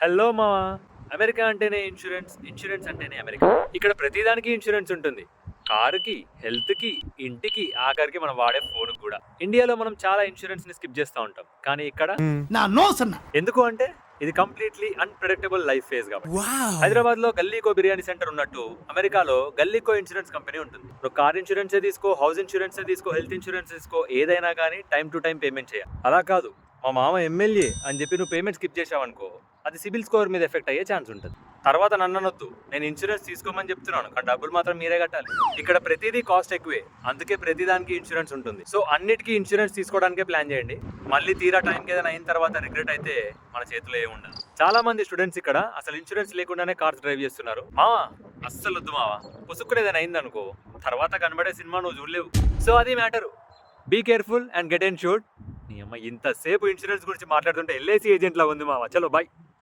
Hello మావా. America అంటేనే insurance, insurance అంటేనే అమెరికా. ఇక్కడ ప్రతిదానికి ఇన్సూరెన్స్ ఉంటుంది. కారుకి, హెల్త్ కి, ఇంటికి, ఆఖరికి మనం వాడే ఫోన్ కూడా. ఇండియాలో మనం చాలా ఇన్సూరెన్స్ ని స్కిప్ చేస్తూ ఉంటాం, కానీ ఇక్కడ నా నోస్ అన్న ఎందుకు అంటే ఇది కంప్లీట్లీ అన్ప్రెడిక్టబుల్ లైఫ్ ఫేజ్ కాబట్టి. హైదరాబాద్ లో గల్లీకో బిర్యానీ సెంటర్ ఉన్నట్టు అమెరికాలో గల్లీకో ఇన్సూరెన్స్ కంపెనీ ఉంటుంది. నువ్వు కార్ ఇన్సూరెన్స్ తీసుకో, హౌస్ ఇన్సూరెన్స్ తీసుకో, హెల్త్ ఇన్సూరెన్స్ తీసుకో, ఏదైనా కానీ టైం టు టైం పేమెంట్ చేయాలి. అలా కాదు మా మామ ఎమ్మెల్యే అని చెప్పి నువ్వు పేమెంట్ స్కిప్ చేసావనుకో, అది సిబిల్ స్కోర్ మీద ఎఫెక్ట్ అయ్యే ఛాన్స్ ఉంటుంది. తర్వాత నన్ను అనొద్దు, నేను ఇన్సూరెన్స్ తీసుకోమని చెప్తున్నాను, కానీ డబ్బులు మాత్రం మీరే కట్టాలి. ఇక్కడ ప్రతిదీ కాస్ట్ ఎక్కువే, అందుకే ప్రతిదానికి ఇన్సూరెన్స్ ఉంటుంది. సో అన్నిటికీ ఇన్సూరెన్స్ తీసుకోవడానికే ప్లాన్ చేయండి. మళ్ళీ తీరా టైంకి ఏదైనా అయిన తర్వాత రిగ్రెట్ అయితే మన చేతిలో ఏమి ఉండదు. చాలా మంది స్టూడెంట్స్ ఇక్కడ అసలు ఇన్సూరెన్స్ లేకుండానే కార్స్ డ్రైవ్ చేస్తున్నారు. మావా అస్సలు వద్దు మావా, పుసుక్కుని ఏదైనా అయిందనుకో తర్వాత కనబడే సినిమా నువ్వు చూడలేవు. సో అది matter. Be careful and get insured. నీ అమ్మ ఇంతసేపు ఇన్సూరెన్స్ గురించి మాట్లాడుతుంటే ఎల్ఐసి ఏజెంట్ లా ఉంది మావా. చలో బాయ్.